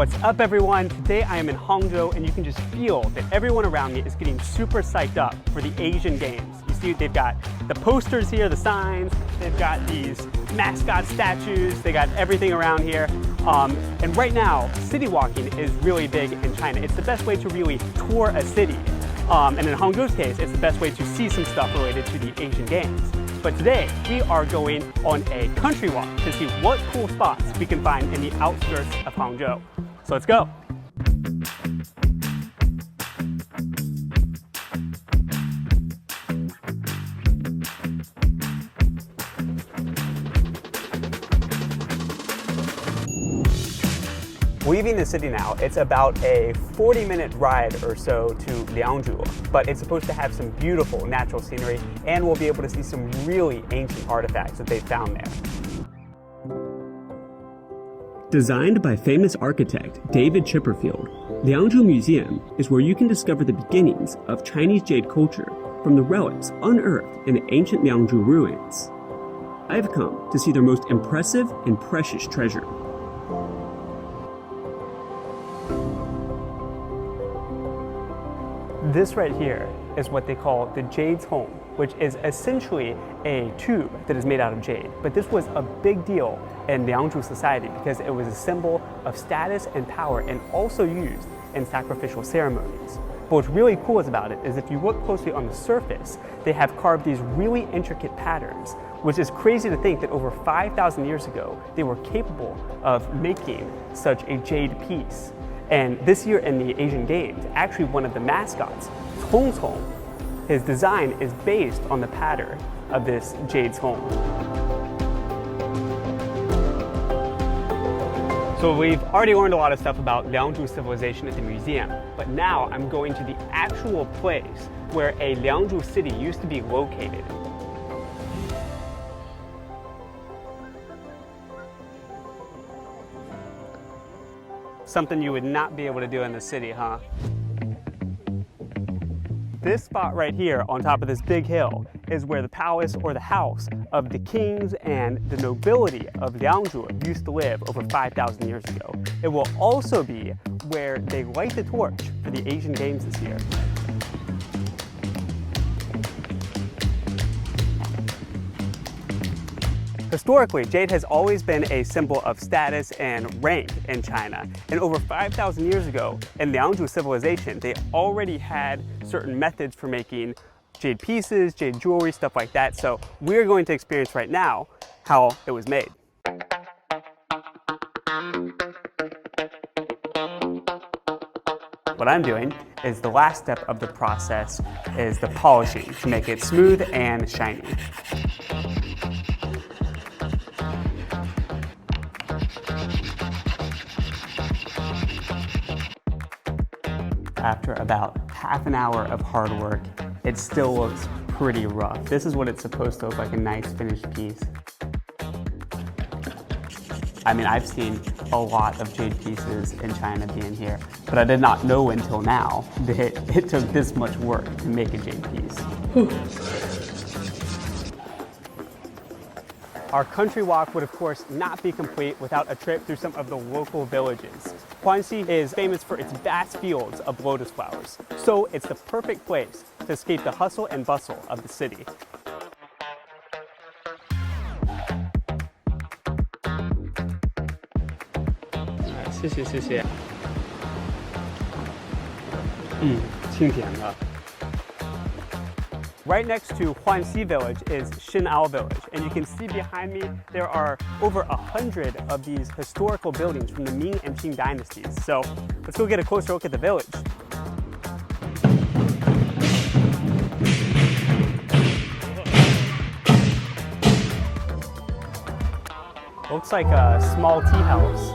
What's up, everyone? Today I am in Hangzhou, and you can just feel that everyone around me is getting super psyched up for the Asian Games. You see, they've got the posters here, the signs, they've got these mascot statues, they got everything around here. And right now, city walking is really big in China. It's the best way to really tour a city. And in Hangzhou's case, it's the best way to see some stuff related to the Asian Games. But today, we are going on a country walk to see what cool spots we can find in the outskirts of Hangzhou. So let's go. Leaving the city now, it's about a 40-minute ride or so to Liangzhu, but it's supposed to have some beautiful natural scenery, and we'll be able to see some really ancient artifacts that they found there. Designed by famous architect David Chipperfield, Liangzhu Museum is where you can discover the beginnings of Chinese jade culture from the relics unearthed in the ancient Liangzhu ruins. I've come to see their most impressive and precious treasure. This right here is what they call the jade's home, which is essentially a tube that is made out of jade. But this was a big deal in Liangzhu society because it was a symbol of status and power, and also used in sacrificial ceremonies. But what's really cool about it is if you look closely on the surface, they have carved these really intricate patterns, which is crazy to think that over 5,000 years ago, they were capable of making such a jade piece. And this year in the Asian Games, actually one of the mascots, Hangzhou, his design is based on the pattern of this jade's home. So we've already learned a lot of stuff about Liangzhu civilization at the museum, but now I'm going to the actual place where a Liangzhu city used to be located. Something you would not be able to do in the city, huh? This spot right here on top of this big hill is where the palace or the house of the kings and the nobility of Liangzhu used to live over 5,000 years ago. It will also be where they light the torch for the Asian Games this year. Historically, jade has always been a symbol of status and rank in China. And over 5,000 years ago, in Liangzhu civilization, they already had certain methods for making jade pieces, jade jewelry, stuff like that. So we're going to experience right now how it was made. What I'm doing is the last step of the process is the polishing to make it smooth and shiny. After about half an hour of hard work, it still looks pretty rough. This is what it's supposed to look like, a nice finished piece. I mean, I've seen a lot of jade pieces in China being here, but I did not know until now that it took this much work to make a jade piece. Our country walk would, of course, not be complete without a trip through some of the local villages. Huanxi is famous for its vast fields of lotus flowers, so it's the perfect place to escape the hustle and bustle of the city. Right next to Huanxi village is Shinao village, and you can see behind me there are over 100 of these historical buildings from the Ming and Qing dynasties. So let's go get a closer look at the village. Looks like a small tea house.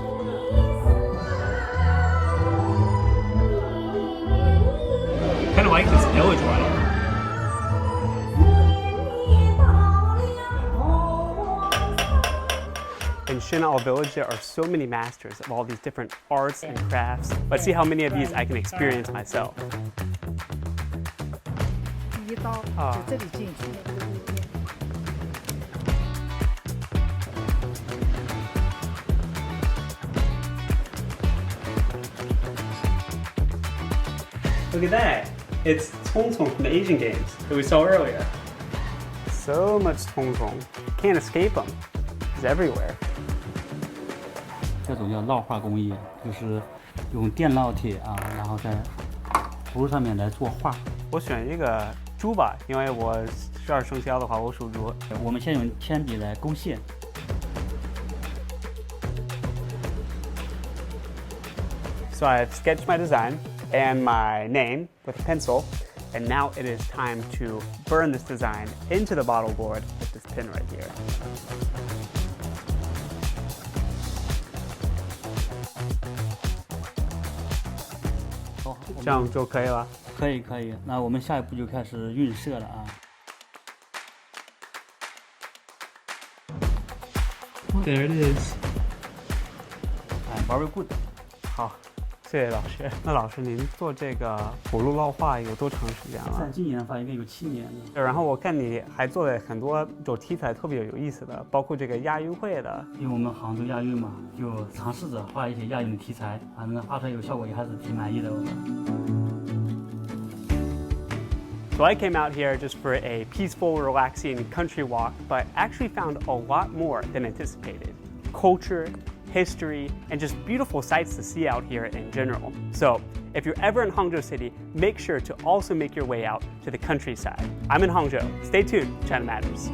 Kind of like this village model. In Shinao village, there are so many masters of all these different arts and crafts. Let's see how many of these I can experience myself. Look at that. It's Cong Cong from the Asian games that we saw earlier. So much Cong Cong. Can't escape them. It's everywhere. 这种叫烙画工艺，就是用电烙铁啊，然后在图上面来作画。我选一个猪吧，因为我12生肖的话，我属猪。我们先用铅笔来勾线。So I've sketched my design and my name with a pencil, and now it is time to burn this design into the bottle board with this pin right here. 这样就可以了。可以可以，那我们下一步就开始晕色了啊。There it is. Very good. 好，谢谢老师。那老师，您做这个火炉烙画有多长时间了？今年应该有7年了。然后我看你还做了很多种题材特别有意思的，包括这个亚运会的。因为我们杭州亚运嘛，就尝试着画一些亚运的题材，反正画出来有效果也还是挺满意的。So I came out here just for a peaceful, relaxing country walk, but actually found a lot more than anticipated. Culture, history, and just beautiful sights to see out here in general. So if you're ever in Hangzhou City, make sure to also make your way out to the countryside. I'm in Hangzhou. Stay tuned, China Matters.